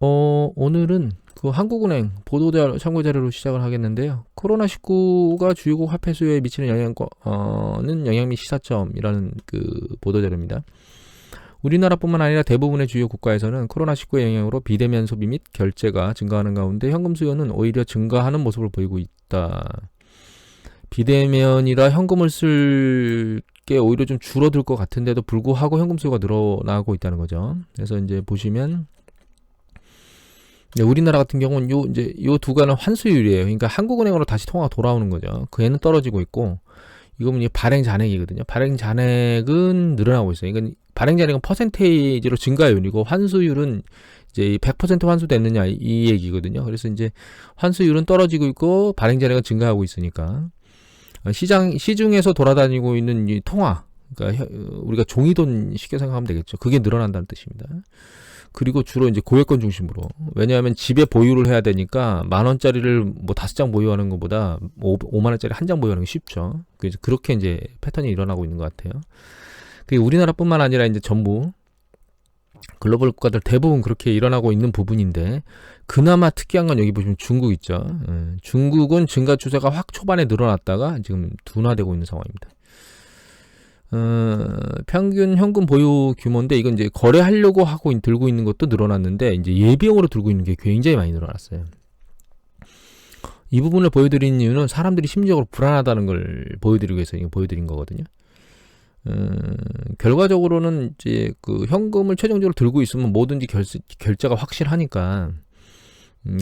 오늘은 그 한국은행 보도 참고 자료로 시작을 하겠는데요. 코로나19가 주요국 화폐 수요에 미치는 영향은 영향 및 시사점이라는 그 보도 자료입니다. 우리나라뿐만 아니라 대부분의 주요 국가에서는 코로나19의 영향으로 비대면 소비 및 결제가 증가하는 가운데 현금 수요는 오히려 증가하는 모습을 보이고 있다. 비대면이라 현금을 쓸 게 오히려 좀 줄어들 것 같은데도 불구하고 현금 수요가 늘어나고 있다는 거죠. 그래서 이제 보시면 우리나라 같은 경우는 요 두 가는 환수율이에요. 그러니까 한국은행으로 다시 통화가 돌아오는 거죠. 그 애는 떨어지고 있고, 이거는 발행 잔액이거든요. 발행 잔액은 늘어나고 있어요. 그러니까 발행 잔액은 퍼센테이지로 증가율이고 환수율은 이제 100% 환수됐느냐 이 얘기거든요. 그래서 이제 환수율은 떨어지고 있고 발행 잔액은 증가하고 있으니까 시중에서 돌아다니고 있는 이 통화, 그러니까 우리가 종이돈 쉽게 생각하면 되겠죠. 그게 늘어난다는 뜻입니다. 그리고 주로 이제 고액권 중심으로. 왜냐하면 집에 보유를 해야 되니까 10,000원짜리를 뭐 5장 보유하는 것보다 5만원짜리 한 장 보유하는 게 쉽죠. 그래서 그렇게 이제 패턴이 일어나고 있는 것 같아요. 그게 우리나라뿐만 아니라 이제 전부 글로벌 국가들 대부분 그렇게 일어나고 있는 부분인데, 그나마 특이한 건 여기 보시면 중국 있죠. 중국은 증가 추세가 확 초반에 늘어났다가 지금 둔화되고 있는 상황입니다. 평균 현금 보유 규모인데, 이건 이제 거래하려고 하고 들고 있는 것도 늘어났는데, 이제 예비용으로 들고 있는 게 굉장히 많이 늘어났어요. 이 부분을 보여드린 이유는 사람들이 심리적으로 불안하다는 걸 보여드리기 위해서 보여드린 거거든요. 결과적으로는 이제 그 현금을 최종적으로 들고 있으면 뭐든지 결제가 확실하니까,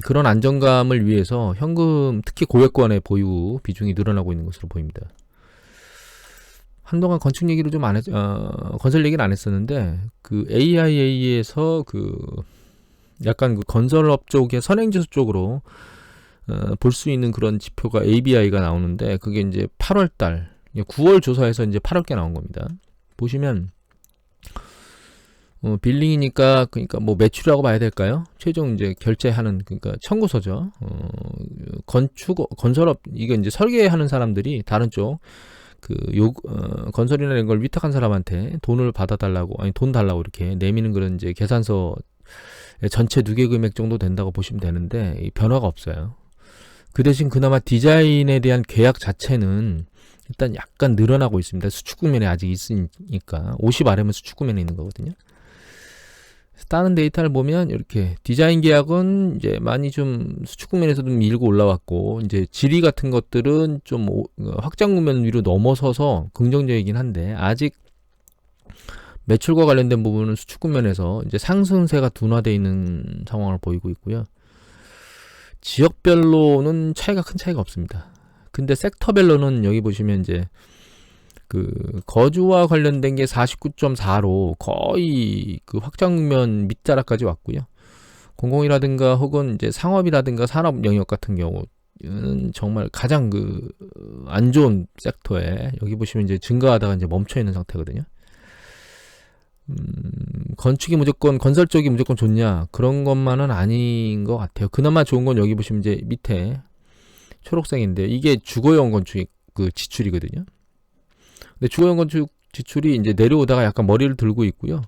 그런 안정감을 위해서 현금, 특히 고액권의 보유 비중이 늘어나고 있는 것으로 보입니다. 한동안 건축 얘기를 좀 건설 얘기는 안 했었는데, 그 AIA에서 그 약간 그 건설업 쪽의 선행지수 쪽으로 볼 수 있는 그런 지표가 ABI가 나오는데, 그게 이제 8월달, 9월 조사에서 이제 8월께 나온 겁니다. 보시면 빌링이니까, 그러니까 뭐 매출이라고 봐야 될까요? 최종 이제 결제하는, 그러니까 청구서죠. 건설업, 이게 이제 설계하는 사람들이 다른 쪽 건설이나 이런 걸 위탁한 사람한테 돈을 받아달라고, 아니 돈 달라고 이렇게 내미는 그런 이제 계산서 전체 누계 금액 정도 된다고 보시면 되는데, 변화가 없어요. 그 대신 그나마 디자인에 대한 계약 자체는 일단 약간 늘어나고 있습니다. 수축 국면에 아직 있으니까 50 아래면 수축 국면에 있는 거거든요. 다른 데이터를 보면 이렇게 디자인 계약은 이제 많이 좀 수축 국면에서 좀 밀고 올라왔고, 이제 질의 같은 것들은 좀 확장 국면 위로 넘어서서 긍정적이긴 한데, 아직 매출과 관련된 부분은 수축 국면에서 이제 상승세가 둔화되어 있는 상황을 보이고 있고요. 지역별로는 큰 차이가 없습니다. 근데 섹터별로는 여기 보시면 이제 그 거주와 관련된 게 49.4로 거의 그 확장 국면 밑자락까지 왔고요. 공공이라든가 혹은 이제 상업이라든가 산업 영역 같은 경우는 정말 가장 그 안 좋은 섹터에 여기 보시면 이제 증가하다가 이제 멈춰 있는 상태거든요. 건설 쪽이 무조건 좋냐, 그런 것만은 아닌 것 같아요. 그나마 좋은 건 여기 보시면 이제 밑에 초록색인데, 이게 주거용 건축 그 지출이거든요. 근데 주거용 건축 지출이 이제 내려오다가 약간 머리를 들고 있고요.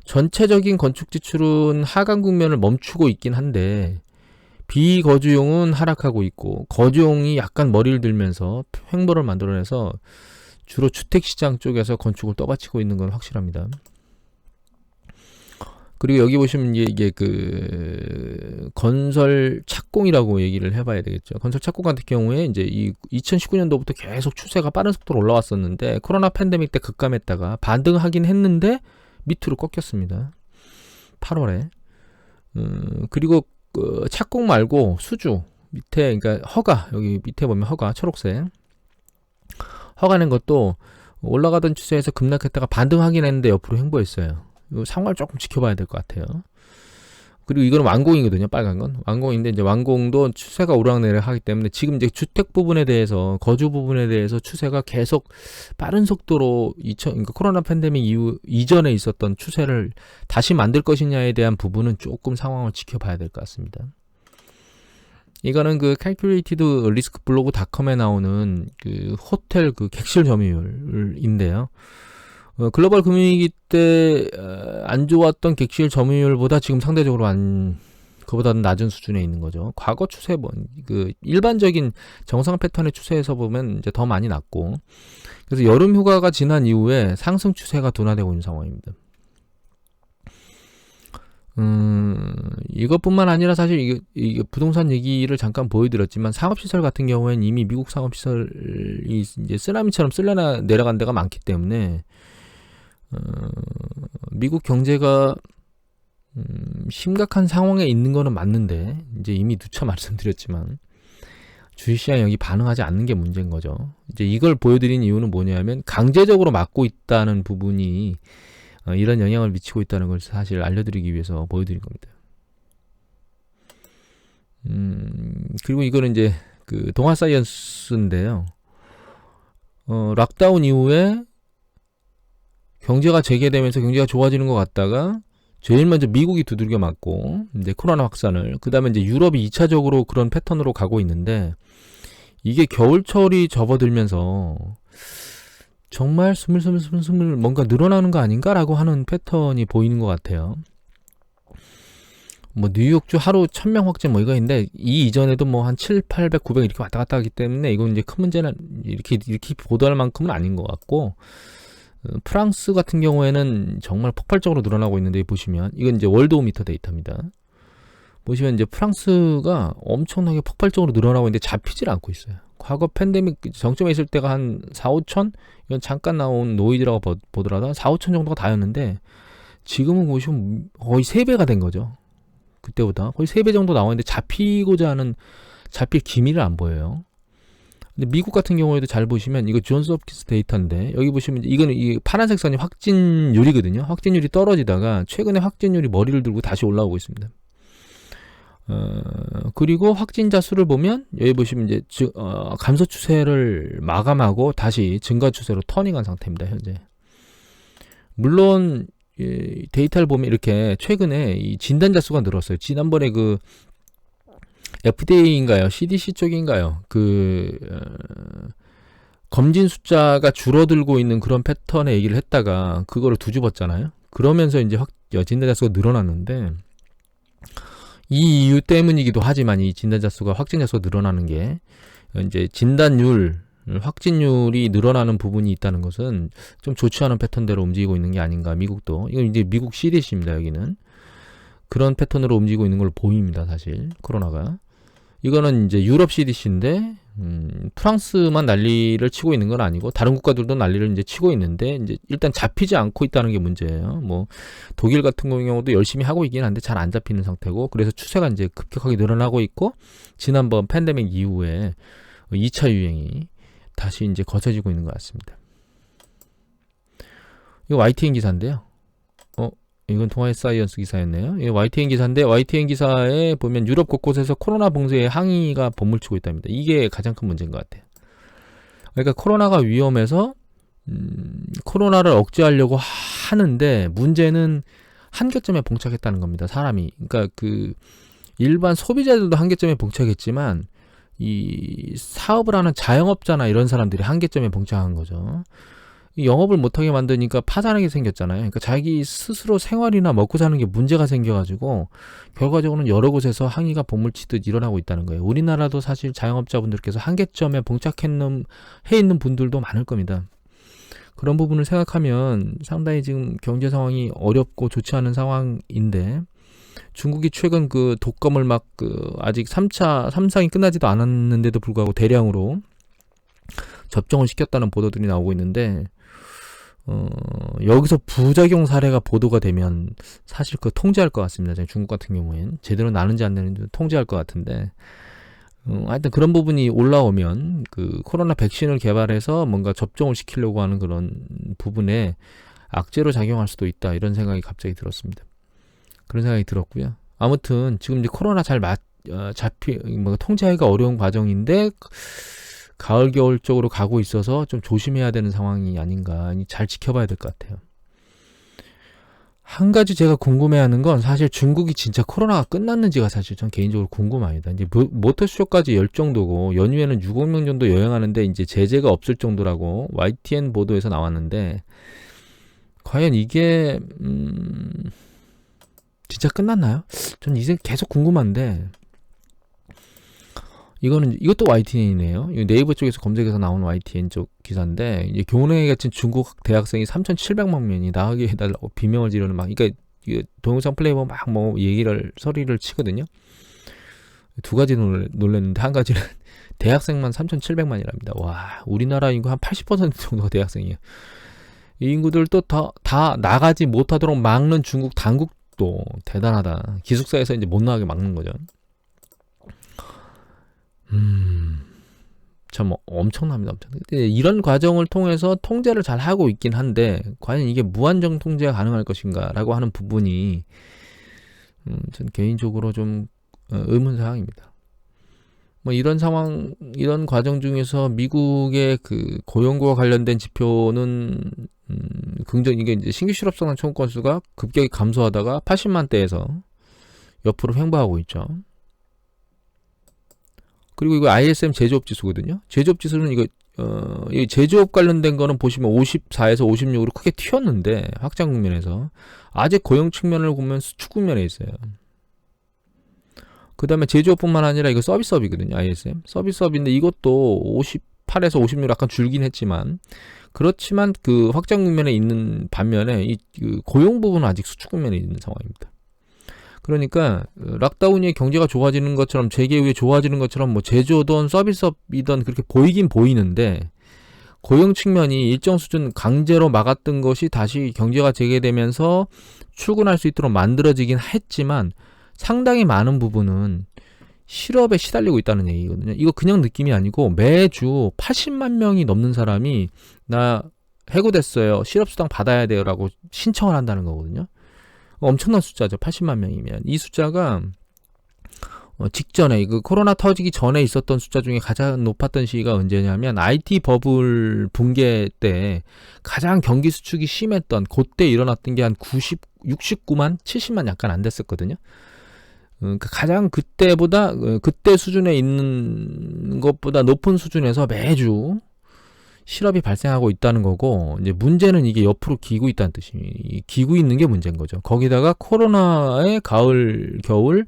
전체적인 건축 지출은 하강 국면을 멈추고 있긴 한데, 비거주용은 하락하고 있고, 거주용이 약간 머리를 들면서 횡보를 만들어내서 주로 주택시장 쪽에서 건축을 떠받치고 있는 건 확실합니다. 그리고 여기 보시면 이게 그 건설 착공이라고 얘기를 해봐야 되겠죠. 건설 착공 같은 경우에 이제 이 2019년도부터 계속 추세가 빠른 속도로 올라왔었는데, 코로나 팬데믹 때 급감했다가 반등하긴 했는데 밑으로 꺾였습니다. 8월에. 그리고 그 착공 말고 수주 밑에, 그러니까 허가, 여기 밑에 보면 허가 초록색 허가낸 것도 올라가던 추세에서 급락했다가 반등하긴 했는데 옆으로 횡보했어요. 이 상황을 조금 지켜봐야 될 것 같아요. 그리고 이거는 완공이거든요. 빨간 건 완공인데, 이제 완공도 추세가 오르락내리락 하기 때문에 지금 이제 주택 부분에 대해서, 거주 부분에 대해서 추세가 계속 빠른 속도로 그러니까 코로나 팬데믹 이전에 있었던 추세를 다시 만들 것이냐에 대한 부분은 조금 상황을 지켜봐야 될 것 같습니다. 이거는 그 calculated risk 블로그.com에 나오는 그 호텔 그 객실 점유율인데요. 글로벌 금융위기 때 안 좋았던 객실 점유율보다 지금 상대적으로 그보다는 낮은 수준에 있는 거죠. 과거 추세 그 일반적인 정상 패턴의 추세에서 보면 이제 더 많이 낮고, 그래서 여름 휴가가 지난 이후에 상승 추세가 둔화되고 있는 상황입니다. 이것뿐만 아니라 사실 이게 부동산 얘기를 잠깐 보여드렸지만, 상업시설 같은 경우에는 이미 미국 상업시설이 이제 쓰나미처럼 쓸려 내려간 데가 많기 때문에 미국 경제가 심각한 상황에 있는 거는 맞는데, 이제 이미 누차 말씀드렸지만 주식시장이 여기 반응하지 않는 게 문제인 거죠. 이제 이걸 보여드린 이유는 뭐냐면, 강제적으로 막고 있다는 부분이 이런 영향을 미치고 있다는 걸 사실 알려드리기 위해서 보여드린 겁니다. 그리고 이거는 이제 그 동아 사이언스인데요. 락다운 이후에 경제가 재개되면서 경제가 좋아지는 것 같다가 제일 먼저 미국이 두들겨 맞고 이제 코로나 확산을, 그 다음에 이제 유럽이 2차적으로 그런 패턴으로 가고 있는데, 이게 겨울철이 접어들면서 정말 스물스물 뭔가 늘어나는 거 아닌가라고 하는 패턴이 보이는 것 같아요. 뭐 뉴욕주 하루 1000명 확진 뭐 이거 있는데, 이 이전에도 뭐 한 7, 800, 900 이렇게 왔다 갔다 하기 때문에 이건 이제 큰 문제는 이렇게 보도할 만큼은 아닌 것 같고, 프랑스 같은 경우에는 정말 폭발적으로 늘어나고 있는데, 보시면 이건 이제 월드오미터 데이터입니다. 보시면 이제 프랑스가 엄청나게 폭발적으로 늘어나고 있는데 잡히질 않고 있어요. 과거 팬데믹 정점에 있을 때가 한 4, 5천? 이건 잠깐 나온 노이즈라고 보더라도 4, 5천 정도가 다였는데, 지금은 보시면 거의 3배가 된 거죠. 그때보다 거의 3배 정도 나왔는데 잡힐 기미를 안 보여요. 근데 미국 같은 경우에도 잘 보시면, 이거 존스 홉킨스 데이터인데, 여기 보시면 이거는 이 파란색 선이 확진율이거든요. 확진율이 떨어지다가 최근에 확진율이 머리를 들고 다시 올라오고 있습니다. 그리고 확진자 수를 보면 여기 보시면 이제 감소 추세를 마감하고 다시 증가 추세로 터닝한 상태입니다, 현재. 물론 이 데이터를 보면 이렇게 최근에 이 진단자 수가 늘었어요. 지난번에 그 FDA인가요? CDC 쪽인가요? 검진 숫자가 줄어들고 있는 그런 패턴의 얘기를 했다가 그거를 뒤집었잖아요. 그러면서 이제 진단자 수가 늘어났는데, 이 이유 때문이기도 하지만, 이 진단자 수가, 확진자 수가 늘어나는 게 이제 확진율이 늘어나는 부분이 있다는 것은 좀 좋지 않은 패턴대로 움직이고 있는 게 아닌가. 미국도, 이건 이제 미국 CDC입니다. 여기는 그런 패턴으로 움직이고 있는 걸로 보입니다. 사실 코로나가. 이거는 이제 유럽 CDC인데 프랑스만 난리를 치고 있는 건 아니고 다른 국가들도 난리를 이제 치고 있는데, 이제 일단 잡히지 않고 있다는 게 문제예요. 뭐 독일 같은 경우도 열심히 하고 있긴 한데 잘 안 잡히는 상태고, 그래서 추세가 이제 급격하게 늘어나고 있고, 지난번 팬데믹 이후에 2차 유행이 다시 이제 거쳐지고 있는 것 같습니다. 이거 YTN 기사인데요. 이건 동아의 사이언스 기사였네요. 이 YTN 기사인데, YTN 기사에 보면 유럽 곳곳에서 코로나 봉쇄에 항의가 번물치고 있답니다. 이게 가장 큰 문제인 것 같아요. 그러니까 코로나가 위험해서 코로나를 억제하려고 하는데, 문제는 한계점에 봉착했다는 겁니다. 사람이. 그러니까 그 일반 소비자들도 한계점에 봉착했지만, 이 사업을 하는 자영업자나 이런 사람들이 한계점에 봉착한 거죠. 영업을 못하게 만드니까 파산하게 생겼잖아요. 그러니까 자기 스스로 생활이나 먹고 사는 게 문제가 생겨가지고 결과적으로는 여러 곳에서 항의가 번물치듯 일어나고 있다는 거예요. 우리나라도 사실 자영업자분들께서 한계점에 봉착해 있는 분들도 많을 겁니다. 그런 부분을 생각하면 상당히 지금 경제 상황이 어렵고 좋지 않은 상황인데, 중국이 최근 그 독감을 아직 3차 3상이 끝나지도 않았는데도 불구하고 대량으로 접종을 시켰다는 보도들이 나오고 있는데, 여기서 부작용 사례가 보도가 되면 사실 그거 통제할 것 같습니다. 중국 같은 경우엔 제대로 나는지 안 나는지 통제할 것 같은데, 하여튼 그런 부분이 올라오면 그 코로나 백신을 개발해서 뭔가 접종을 시키려고 하는 그런 부분에 악재로 작용할 수도 있다, 이런 생각이 갑자기 들었습니다. 그런 생각이 들었고요. 아무튼 지금 이제 코로나 통제하기가 어려운 과정인데 가을 겨울 쪽으로 가고 있어서 좀 조심해야 되는 상황이 아닌가, 잘 지켜봐야 될 것 같아요. 한 가지 제가 궁금해하는 건, 사실 중국이 진짜 코로나가 끝났는지가 사실 전 개인적으로 궁금합니다. 이제 모터쇼까지 열 정도고 연휴에는 6억 명 정도 여행하는데 이제 제재가 없을 정도라고 YTN 보도에서 나왔는데, 과연 이게 진짜 끝났나요? 전 이제 계속 궁금한데, 이것도 YTN이네요. 네이버 쪽에서 검색해서 나온 YTN 쪽 기사인데, 이제 교내 같은 중국 대학생이 3,700만 명이 나가게 해달라고 비명을 지르는 그러니까 동영상 플레이버 막 뭐 소리를 치거든요. 두 가지 놀랐는데, 한 가지는 대학생만 3,700만이랍니다. 와, 우리나라 인구 한 80% 정도가 대학생이에요. 이 인구들도 다 나가지 못하도록 막는 중국 당국도 대단하다. 기숙사에서 이제 못 나가게 막는 거죠. 참 엄청납니다. 이런 과정을 통해서 통제를 잘 하고 있긴 한데, 과연 이게 무한정 통제가 가능할 것인가라고 하는 부분이 전 개인적으로 좀 의문사항입니다. 뭐 이런 상황, 이런 과정 중에서 미국의 그 고용과 관련된 지표는 이게 이제 신규 실업선언 청구 건수가 급격히 감소하다가 80만 대에서 옆으로 횡보하고 있죠. 그리고 이거 ISM 제조업 지수거든요. 제조업 지수는 이 제조업 관련된 거는 보시면 54에서 56으로 크게 튀었는데, 확장 국면에서 아직 고용 측면을 보면 수축 국면에 있어요. 그 다음에 제조업뿐만 아니라 이거 서비스업이거든요. ISM 서비스업인데 이것도 58에서 56 약간 줄긴 했지만, 그렇지만 그 확장 국면에 있는 반면에 그 고용 부분은 아직 수축 국면에 있는 상황입니다. 그러니까 락다운 이후에 경제가 좋아지는 것처럼, 재개 후에 좋아지는 것처럼 뭐 제조든 서비스업이든 그렇게 보이긴 보이는데, 고용 측면이 일정 수준 강제로 막았던 것이 다시 경제가 재개되면서 출근할 수 있도록 만들어지긴 했지만, 상당히 많은 부분은 실업에 시달리고 있다는 얘기거든요. 이거 그냥 느낌이 아니고 매주 80만 명이 넘는 사람이 나 해고됐어요, 실업수당 받아야 돼요 라고 신청을 한다는 거거든요. 엄청난 숫자죠. 80만 명이면. 이 숫자가 직전에 그 코로나 터지기 전에 있었던 숫자 중에 가장 높았던 시기가 언제냐면 IT 버블 붕괴 때 가장 경기 수축이 심했던 그때 일어났던 게 한 69만 70만 약간 안 됐었거든요. 그러니까 가장 그때 수준에 있는 것보다 높은 수준에서 매주 실업이 발생하고 있다는 거고, 이제 문제는 이게 옆으로 기고 있다는 뜻이, 기고 있는 게 문제인 거죠. 거기다가 코로나의 가을 겨울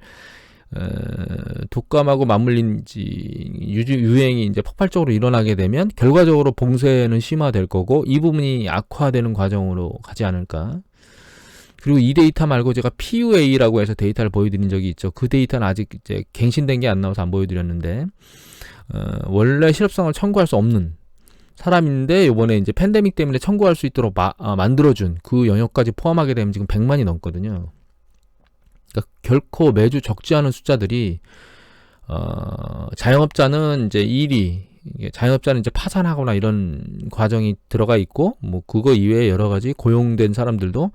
독감하고 맞물린 유행이 이제 폭발적으로 일어나게 되면 결과적으로 봉쇄는 심화될 거고, 이 부분이 악화되는 과정으로 가지 않을까. 그리고 이 데이터 말고 제가 PUA라고 해서 데이터를 보여드린 적이 있죠. 그 데이터는 아직 이제 갱신된 게 안 나와서 안 보여드렸는데, 원래 실업상을 청구할 수 없는 사람인데 이번에 이제 팬데믹 때문에 청구할 수 있도록 만들어준 그 영역까지 포함하게 되면 지금 100만이 넘거든요. 그러니까 결코 매주 적지 않은 숫자들이, 자영업자는 이제 파산하거나 이런 과정이 들어가 있고, 뭐 그거 이외에 여러 가지 고용된 사람들도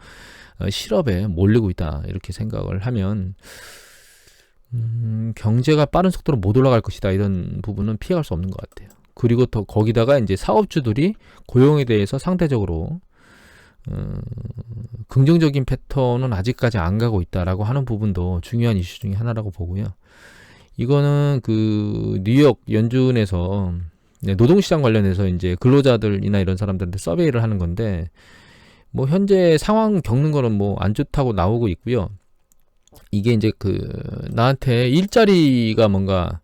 실업에 몰리고 있다, 이렇게 생각을 하면 경제가 빠른 속도로 못 올라갈 것이다, 이런 부분은 피해갈 수 없는 것 같아요. 그리고 더 거기다가 이제 사업주들이 고용에 대해서 상대적으로 긍정적인 패턴은 아직까지 안 가고 있다라고 하는 부분도 중요한 이슈 중에 하나라고 보고요. 이거는 그 뉴욕 연준에서 노동시장 관련해서 이제 근로자들이나 이런 사람들한테 서베이를 하는 건데, 뭐 현재 상황 겪는 거는 뭐 안 좋다고 나오고 있고요. 이게 이제 나한테 일자리가 뭔가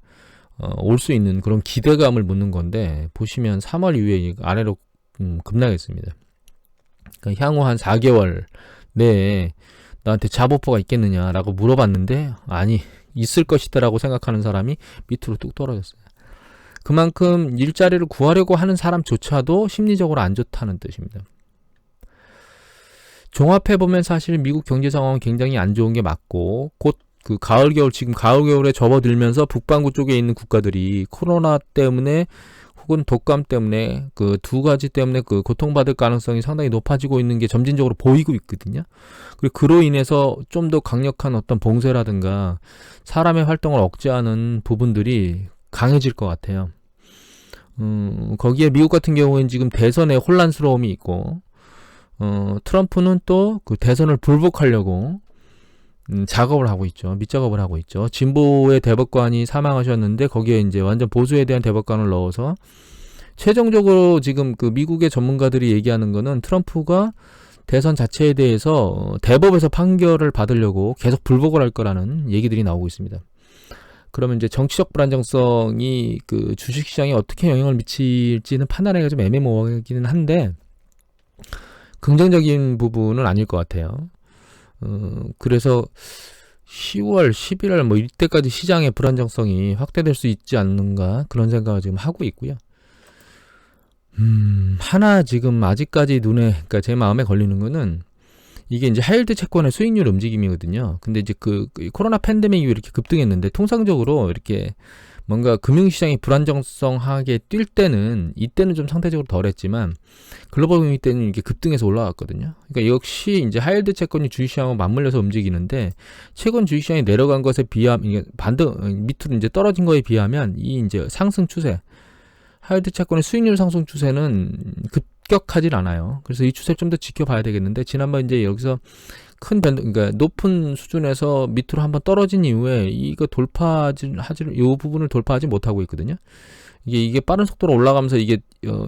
올 수 있는 그런 기대감을 묻는 건데, 보시면 3월 이후에 아래로 급락했습니다. 그러니까 향후 한 4개월 내에 나한테 잡오퍼가 있겠느냐라고 물어봤는데, 아니, 있을 것이다라고 생각하는 사람이 밑으로 뚝 떨어졌어요. 그만큼 일자리를 구하려고 하는 사람조차도 심리적으로 안 좋다는 뜻입니다. 종합해보면 사실 미국 경제 상황은 굉장히 안 좋은 게 맞고, 곧 그 지금 가을 겨울에 접어들면서 북반구 쪽에 있는 국가들이 코로나 때문에 혹은 독감 때문에 그 두 가지 때문에 그 고통받을 가능성이 상당히 높아지고 있는 게 점진적으로 보이고 있거든요. 그리고 그로 인해서 좀 더 강력한 어떤 봉쇄라든가 사람의 활동을 억제하는 부분들이 강해질 것 같아요. 거기에 미국 같은 경우에는 지금 대선에 혼란스러움이 있고, 트럼프는 또 그 대선을 불복하려고 작업을 하고 있죠. 밑작업을 하고 있죠. 진보의 대법관이 사망하셨는데 거기에 이제 완전 보수에 대한 대법관을 넣어서, 최종적으로 지금 그 미국의 전문가들이 얘기하는 거는 트럼프가 대선 자체에 대해서 대법에서 판결을 받으려고 계속 불복을 할 거라는 얘기들이 나오고 있습니다. 그러면 이제 정치적 불안정성이 그 주식시장에 어떻게 영향을 미칠지는 판단하기가 좀 애매모호하기는 한데 긍정적인 부분은 아닐 것 같아요. 그래서 10월, 11월 뭐 이때까지 시장의 불안정성이 확대될 수 있지 않는가 그런 생각을 지금 하고 있고요. 하나 지금 아직까지 그러니까 제 마음에 걸리는 거는 이게 이제 하이힐드 채권의 수익률 움직임이거든요. 근데 이제 그 코로나 팬데믹 이후 이렇게 급등했는데 통상적으로 이렇게 뭔가 금융시장이 불안정성하게 뛸 때는 이때는 좀 상대적으로 덜했지만 글로벌 금융 때는 이렇게 급등해서 올라갔거든요. 그러니까 역시 이제 하이힐드 채권이 주식시장하고 맞물려서 움직이는데 최근 주식시장이 내려간 것에 비하면 이게 밑으로 이제 떨어진 거에 비하면 이 이제 상승 추세 하이힐드 채권의 수익률 상승 추세는 급격하질 않아요. 그래서 이 추세를 좀 더 지켜봐야 되겠는데 지난번 이제 여기서 큰 변동, 그러니까 높은 수준에서 밑으로 한번 떨어진 이후에 이거 이 부분을 돌파하지 못하고 있거든요. 이게 빠른 속도로 올라가면서 이게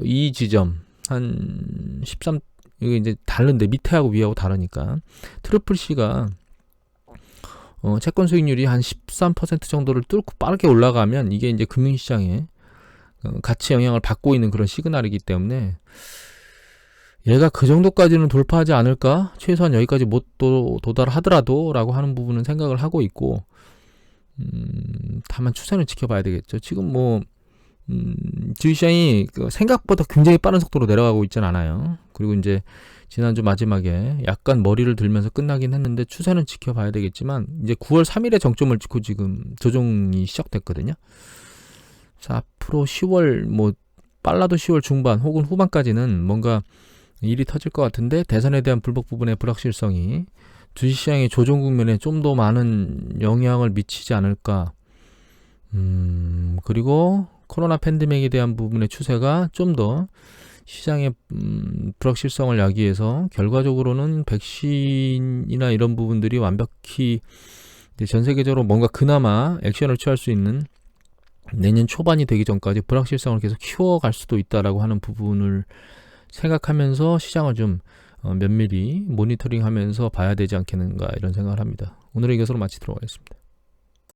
이 지점 한 13, 이게 이제 다른데 밑에하고 위하고 다르니까 트리플 C가 채권 수익률이 한 13% 정도를 뚫고 빠르게 올라가면 이게 이제 금융시장에 같이 영향을 받고 있는 그런 시그널이기 때문에 얘가 그 정도까지는 돌파하지 않을까? 최소한 여기까지 못 도달하더라도 라고 하는 부분은 생각을 하고 있고 다만 추세는 지켜봐야 되겠죠. 지금 뭐 주식시장이 생각보다 굉장히 빠른 속도로 내려가고 있진 않아요. 그리고 이제 지난주 마지막에 약간 머리를 들면서 끝나긴 했는데 추세는 지켜봐야 되겠지만 이제 9월 3일에 정점을 찍고 지금 조정이 시작됐거든요. 자, 앞으로 10월 뭐 빨라도 10월 중반 혹은 후반까지는 뭔가 일이 터질 것 같은데 대선에 대한 불복 부분의 불확실성이 주식시장의 조정 국면에 좀 더 많은 영향을 미치지 않을까. 그리고 코로나 팬데믹에 대한 부분의 추세가 좀 더 시장의 불확실성을 야기해서 결과적으로는 백신이나 이런 부분들이 완벽히 전 세계적으로 뭔가 그나마 액션을 취할 수 있는 내년 초반이 되기 전까지 불확실성을 계속 키워갈 수도 있다라고 하는 부분을 생각하면서 시장을 좀 면밀히 모니터링하면서 봐야 되지 않겠는가 이런 생각을 합니다. 오늘의 이것으로 마치도록 하겠습니다.